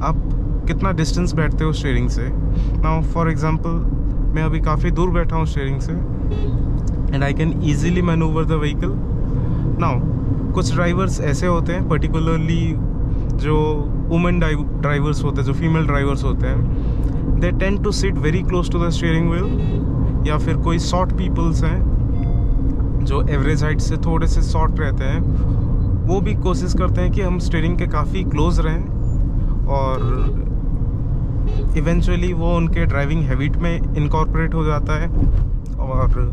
आप कितना डिस्टेंस बैठते हो स्टीयरिंग से। नाउ फॉर एग्जांपल मैं अभी काफ़ी दूर बैठा हूँ स्टीयरिंग से and I can easily manoeuvre the vehicle. Now कुछ ड्राइवर्स ऐसे होते हैं, पर्टिकुलरली जो वुमेन ड्राइवर्स होते हैं, जो फीमेल ड्राइवर्स होते हैं, they tend to sit very close to the steering wheel. या फिर कोई शॉर्ट पीपल्स हैं जो एवरेज हाइट से थोड़े से शॉर्ट रहते हैं, वो भी कोशिश करते हैं कि हम स्टीयरिंग के काफ़ी क्लोज रहें और इवेंचुअली वो उनके ड्राइविंग हैबिट में इनकॉर्पोरेट हो जाता है और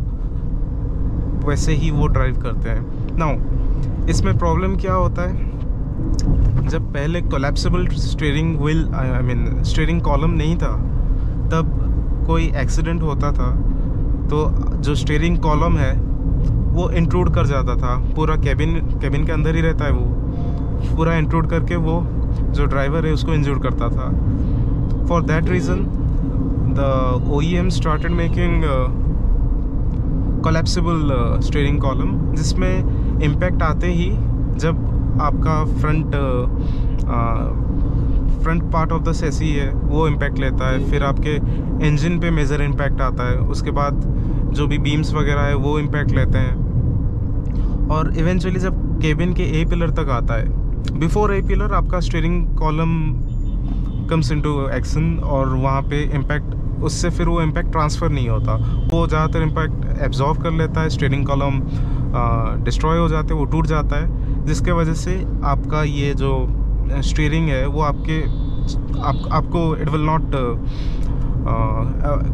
वैसे ही वो ड्राइव करते हैं। नाउ इसमें प्रॉब्लम क्या होता है, जब पहले collapsible steering wheel I mean steering column नहीं था, तब कोई एक्सीडेंट होता था तो जो स्टीयरिंग कॉलम है वो इंट्रूड कर जाता था, पूरा कैबिन के अंदर ही रहता है, वो पूरा इंट्रूड करके वो जो ड्राइवर है उसको इंजूर करता था। For that reason the OEM started making collapsible steering column, जिसमें इम्पैक्ट आते ही जब आपका फ्रंट पार्ट ऑफ द सेसी है वो इम्पैक्ट लेता है, फिर आपके इंजन पे मेजर इम्पैक्ट आता है, उसके बाद जो भी बीम्स वगैरह है वो इम्पैक्ट लेते हैं और इवेंचुअली जब केबिन के ए पिलर तक आता है, बिफोर ए पिलर आपका steering column comes into action और वहाँ पे इम्पैक्ट, उससे फिर वो इम्पैक्ट ट्रांसफ़र नहीं होता, वो ज़्यादातर इम्पैक्ट एब्जॉर्व कर लेता है, स्टीयरिंग कॉलम डिस्ट्रॉय हो जाते हैं, वो टूट जाता है, जिसके वजह से आपका ये जो स्टीयरिंग है वो आपको it will not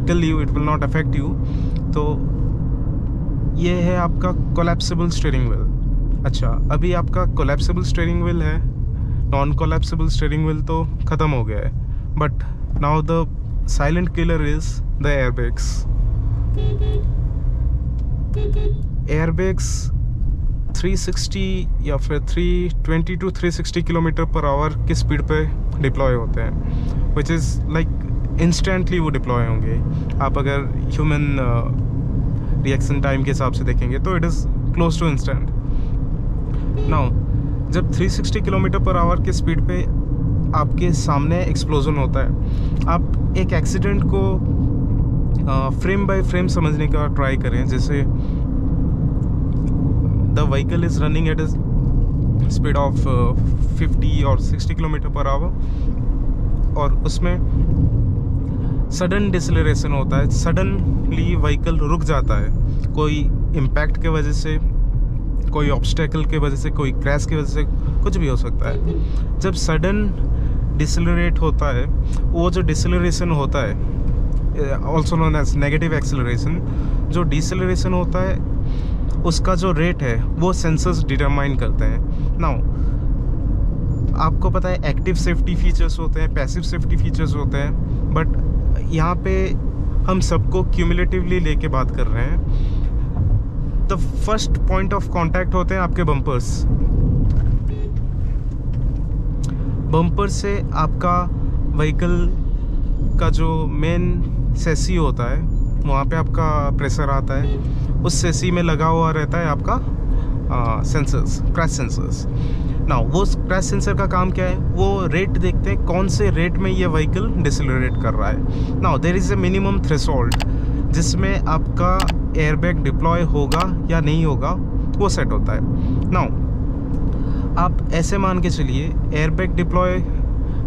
kill you, it will not affect you. तो ये है आपका कोलैप्सिबल स्टीयरिंग व्हील। अच्छा, अभी आपका कोलैप्सिबल स्टीयरिंग व्हील है, नॉन कोलैप्सिबल स्टीयरिंग व्हील तो ख़त्म हो गया है, but now the silent killer is the airbags. Airbags 360 या फिर 320 टू 360 किलोमीटर पर आवर की स्पीड पे डिप्लॉय होते हैं, विच इज़ लाइक इंस्टेंटली वो डिप्लॉय होंगे। आप अगर ह्यूमन रिएक्शन टाइम के हिसाब से देखेंगे तो it is close to instant. Now जब 360 किलोमीटर पर आवर की स्पीड पे आपके सामने एक्सप्लोजन होता है, आप एक एक्सीडेंट को फ्रेम बाय फ्रेम समझने का ट्राई करें। जैसे the vehicle is running at a speed of 50 और 60 किलोमीटर पर आवर और उसमें सडन डिसलेरेशन होता है, सडनली व्हीकल रुक जाता है, कोई इम्पैक्ट के वजह से, कोई ऑब्स्टेकल के वजह से, कोई क्रैश की वजह से, कुछ भी हो सकता है। जब सडन डिसलरेट होता है, वो जो डिसलरेशन होता है also known as negative acceleration, जो डिसलरेशन होता है उसका जो रेट है वो सेंसर्स डिटरमाइन करते हैं। नाउ आपको पता है एक्टिव सेफ्टी फीचर्स होते हैं, पैसिव सेफ्टी फीचर्स होते हैं, बट यहाँ पे हम सबको क्यूमुलेटिवली लेके बात कर रहे हैं। The first point of contact होते हैं आपके बम्पर्स। बम्पर से आपका व्हीकल का जो मेन सेसी होता है वहाँ पे आपका प्रेशर आता है, उस सेसी में लगा हुआ रहता है आपका सेंसर्स, क्रैश सेंसर्स। नाउ वो क्रैश सेंसर का काम क्या है, वो रेट देखते हैं कौन से रेट में ये व्हीकल डिसलरेट कर रहा है। Now there is a minimum threshold जिसमें आपका एयरबैग डिप्लॉय होगा या नहीं होगा वो सेट होता है। नाउ आप ऐसे मान के चलिए एयरबैग डिप्लॉय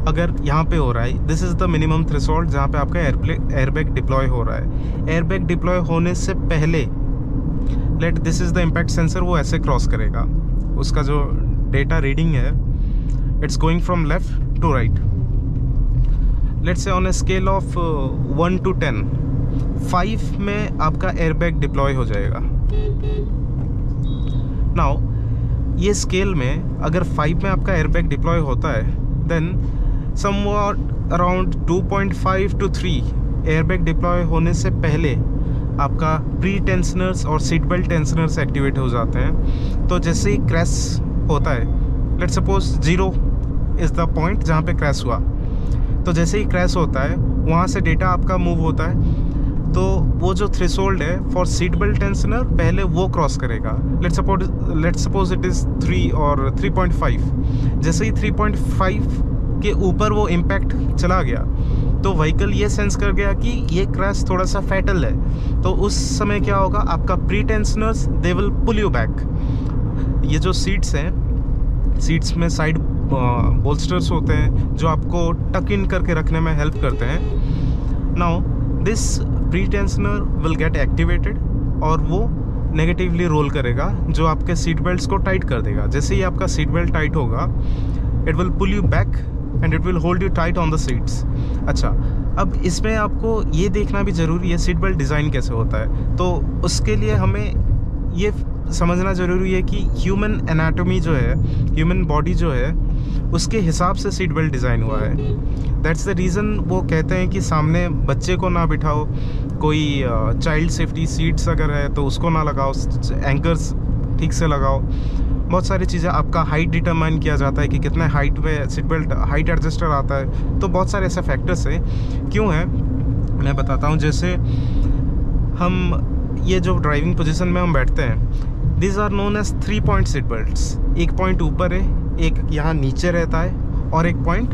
अगर यहाँ पे हो रहा है, this is the minimum threshold जहाँ पे आपका एयरबैग डिप्लॉय हो रहा है। एयरबैग डिप्लॉय होने से पहले let this is the impact sensor, वो ऐसे क्रॉस करेगा, उसका जो डेटा रीडिंग है it's going from left to right. Let's say on a scale of 1 to 10, 5 में आपका एयरबैग डिप्लॉय हो जाएगा। नाउ ये स्केल में अगर 5 में आपका एयरबैग डिप्लॉय होता है, then somewhat around 2.5 to 3 airbag deploy होने से पहले आपका प्री टेंशनर्स और सीट बेल्ट टेंशनर्स एक्टिवेट हो जाते हैं। तो जैसे ही क्रैश होता है, let's suppose 0 is the point जहाँ पे क्रैश हुआ, तो जैसे ही क्रैश होता है वहाँ से डेटा आपका मूव होता है, तो वो जो थ्रेशोल्ड है फॉर सीट बेल्ट टेंशनर पहले वो क्रॉस करेगा। लेट्स सपोज इट इज़ 3 और 3.5। जैसे ही 3.5 के ऊपर वो इम्पैक्ट चला गया, तो व्हीकल ये सेंस कर गया कि ये क्रैश थोड़ा सा फैटल है, तो उस समय क्या होगा, आपका pretensioners they will pull you back. ये जो सीट्स हैं, सीट्स में साइड बोल्स्टर्स होते हैं जो आपको टक इन करके रखने में हेल्प करते हैं। Now this pre tensioner will get activated और वो नेगेटिवली रोल करेगा, जो आपके सीट बेल्ट्स को टाइट कर देगा। जैसे ही आपका सीट बेल्ट टाइट होगा, it will pull you back and it will hold you tight on the seats. अच्छा, अब इसमें आपको ये देखना भी ज़रूरी है सीट बेल्ट डिज़ाइन कैसे होता है। तो उसके लिए हमें ये समझना ज़रूरी है कि ह्यूमन एनाटॉमी जो है, ह्यूमन बॉडी जो है, उसके हिसाब से सीट बेल्ट डिज़ाइन हुआ है। दैट्स द रीज़न वो कहते हैं कि सामने बच्चे को ना बिठाओ, कोई चाइल्ड सेफ्टी सीट्स अगर है तो उसको ना लगाओ, एंकर्स ठीक से लगाओ। बहुत सारी चीज़ें, आपका हाइट डिटरमाइन किया जाता है कि कितने हाइट में सीट बेल्ट, हाइट एडजस्टर आता है। तो बहुत सारे ऐसे फैक्टर्स हैं। क्यों है मैं बताता हूँ। जैसे हम ये जो ड्राइविंग पोजीशन में हम बैठते हैं, this are known as 3 point seat belts. एक पॉइंट ऊपर है, एक यहाँ नीचे रहता है और एक पॉइंट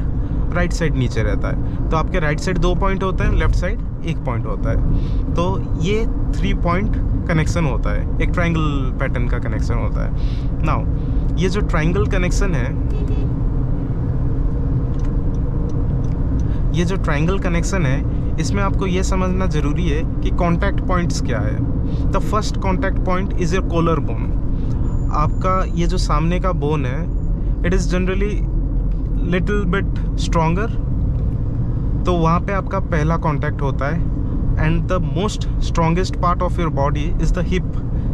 राइट साइड नीचे रहता है। तो आपके राइट साइड 2 पॉइंट होते हैं, लेफ्ट साइड 1 पॉइंट होता है। तो ये 3 पॉइंट कनेक्शन होता है, एक ट्रायंगल पैटर्न का कनेक्शन होता है। नाउ ये जो ट्रायंगल कनेक्शन है, ये जो ट्रायंगल कनेक्शन है, इसमें आपको ये समझना ज़रूरी है कि कॉन्टैक्ट पॉइंट्स क्या है। The first contact point is your collar bone. आपका ये जो सामने का बोन है, it is generally little bit stronger, तो वहाँ पे आपका पहला कॉन्टैक्ट होता है। And the most strongest part of your body is the hip,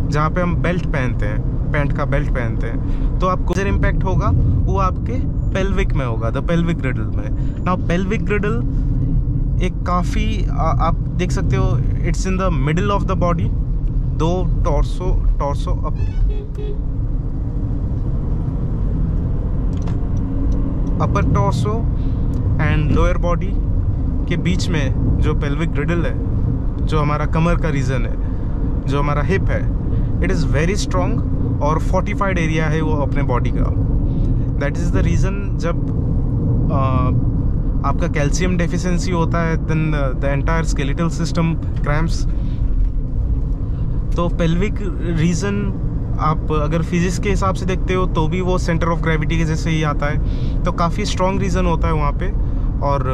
जहाँ पे हम बेल्ट पहनते हैं, पैंट का बेल्ट पहनते हैं। तो आपको जो इम्पैक्ट होगा वो आपके पेल्विक में होगा, द पेल्विक ग्रिडल में। नाउ पेल्विक ग्रिडल एक काफ़ी आप देख सकते हो, it's in the middle of the body. 2 torso upper torso and lower body के बीच में जो पेल्विक ग्रिडल है, जो हमारा कमर का रीजन है, जो हमारा हिप है, इट इज़ वेरी स्ट्रॉन्ग और फोर्टिफाइड एरिया है वो अपने बॉडी का। दैट इज़ द रीज़न जब आपका कैल्शियम डेफिशिएंसी होता है, then the entire skeletal system cramps. तो पेल्विक रीजन आप अगर फिजिक्स के हिसाब से देखते हो तो भी वो सेंटर ऑफ ग्रेविटी के जैसे ही आता है। तो काफ़ी स्ट्रॉन्ग रीज़न होता है वहाँ पे, और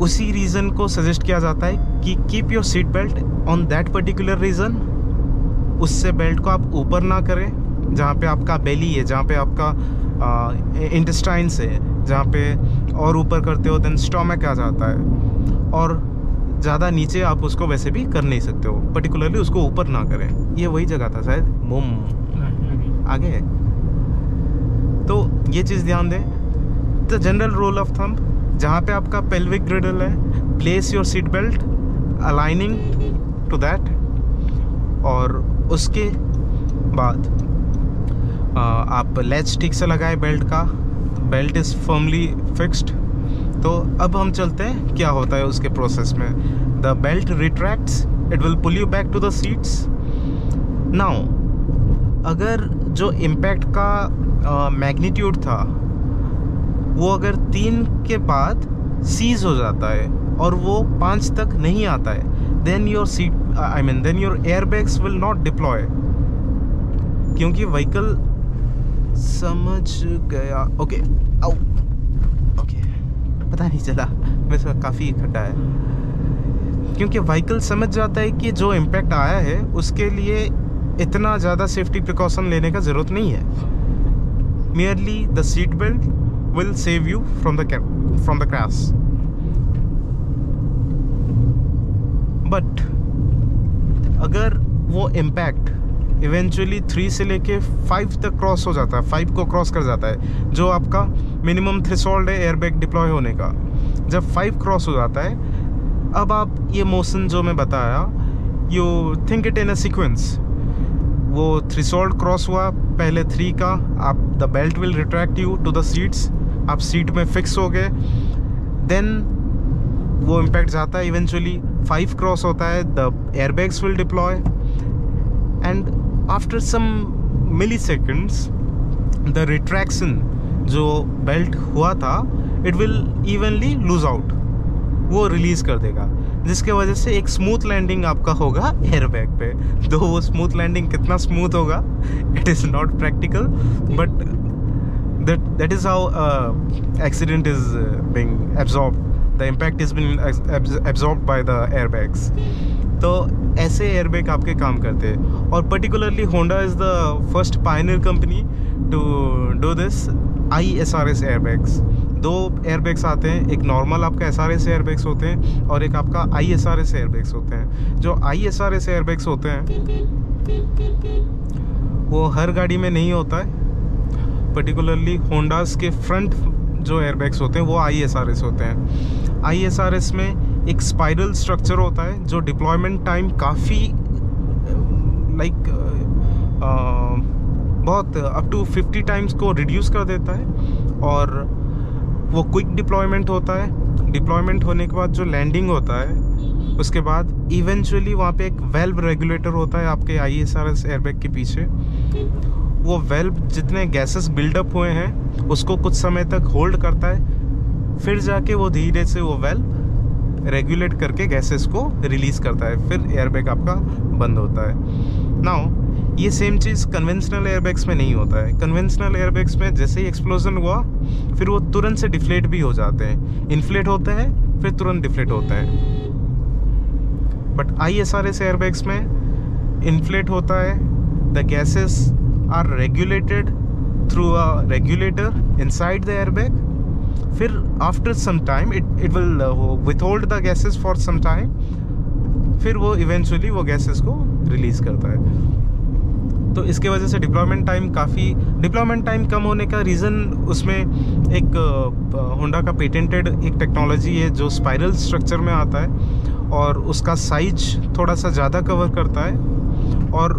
उसी रीज़न को सजेस्ट किया जाता है कि keep your seat belt on that particular reason. उससे बेल्ट को आप ऊपर ना करें, जहाँ पे आपका बेली है, जहाँ पे आपका इंटेस्टाइन्स है, जहाँ पे और ऊपर करते हो देन स्टोमक आ जाता है। और ज़्यादा नीचे आप उसको वैसे भी कर नहीं सकते हो, पर्टिकुलरली उसको ऊपर ना करें। ये वही जगह था शायद, आगे है। तो ये चीज़ ध्यान दें। The general rule of thumb, जहाँ पे आपका पेल्विक ग्रिडल है, place your seat belt aligning to that. और उसके बाद आप लैच ठीक से लगाए बेल्ट का, बेल्ट इज़ फर्मली फिक्स्ड। तो अब हम चलते हैं क्या होता है उसके प्रोसेस में। The belt retracts, it will pull you back to the seats. Now अगर जो इम्पैक्ट का मैग्नीट्यूड था वो अगर 3 के बाद सीज हो जाता है और वो 5 तक नहीं आता है, then your seat then your airbags will not deploy, क्योंकि व्हीकल समझ गया। ओके पता नहीं चला, वैसे काफ़ी खड्डा है, क्योंकि व्हीकल समझ जाता है कि जो इम्पैक्ट आया है उसके लिए इतना ज़्यादा सेफ्टी प्रिकॉशन लेने का ज़रूरत नहीं है। Merely the seat belt will save you from the crash. But अगर वो इम्पैक्ट इवेंचुअली 3 से लेके 5 तक क्रॉस हो जाता है, 5 को क्रॉस कर जाता है, जो आपका मिनिमम थ्रेशोल्ड है एयरबैग डिप्लॉय होने का, जब 5 क्रॉस हो जाता है, अब आप ये मोशन जो मैं बताया, you think it in a sequence. वो थ्रेशोल्ड क्रॉस हुआ, पहले 3 का, आप the belt will retract you to the seats, आप सीट में फिक्स हो गए। देन वो इम्पैक्ट जाता है, इवेंचुअली 5 क्रॉस होता है, the airbags will deploy, and after some milliseconds the retraction, जो बेल्ट हुआ था it will evenly lose out, वो रिलीज़ कर देगा, जिसके वजह से एक स्मूथ लैंडिंग आपका होगा एयरबैग पे। तो वो स्मूथ लैंडिंग कितना स्मूथ होगा, it is not practical, but that is how accident is being absorbed, the impact is being absorbed by the airbags. तो ऐसे एयरबैग आपके काम करते हैं, और particularly Honda is the first pioneer company to do this ISRS airbags. 2 airbags आते हैं, एक नॉर्मल आपका SRS एयरबैग्स होते हैं और एक आपका ISRS एयरबैग्स होते हैं। जो ISRS एयरबैग्स होते हैं वो हर गाड़ी में नहीं होता है, पर्टिकुलरली होंडास के फ्रंट जो एयरबैग्स होते हैं वो ISRS होते हैं। ISRS में एक स्पाइरल स्ट्रक्चर होता है जो डिप्लॉयमेंट टाइम काफ़ी बहुत अप टू 50 टाइम्स को रिड्यूस कर देता है, और वो क्विक डिप्लॉयमेंट होता है। डिप्लॉयमेंट होने के बाद जो लैंडिंग होता है उसके बाद इवेंचुअली वहाँ पे एक वेल्व रेगुलेटर होता है आपके ISRS एयरबैग के पीछे। वो वेल्व जितने गैसेस बिल्डअप हुए हैं उसको कुछ समय तक होल्ड करता है, फिर जाके वो धीरे से वो वेल्व रेगुलेट करके गैसेस को रिलीज़ करता है, फिर एयरबैग आपका बंद होता है। नाउ ये सेम चीज़ कन्वेंशनल एयरबैग्स में नहीं होता है। कन्वेंशनल एयरबैग्स में जैसे ही एक्सप्लोजन हुआ फिर वो तुरंत से डिफ्लेट भी हो जाते हैं, इन्फ्लेट होते हैं फिर तुरंत डिफ्लेट होते हैं। बट ISRS एयरबैग्स में इन्फ्लेट होता है, the gases are regulated through a regulator inside the airbag. फिर after some time it will withhold the gases for some time, फिर वो eventually वो gases को release करता है। तो इसके वजह से डिप्लॉयमेंट टाइम कम होने का रीज़न उसमें एक होंडा का पेटेंटेड एक टेक्नोलॉजी है जो स्पाइरल स्ट्रक्चर में आता है, और उसका साइज थोड़ा सा ज़्यादा कवर करता है, और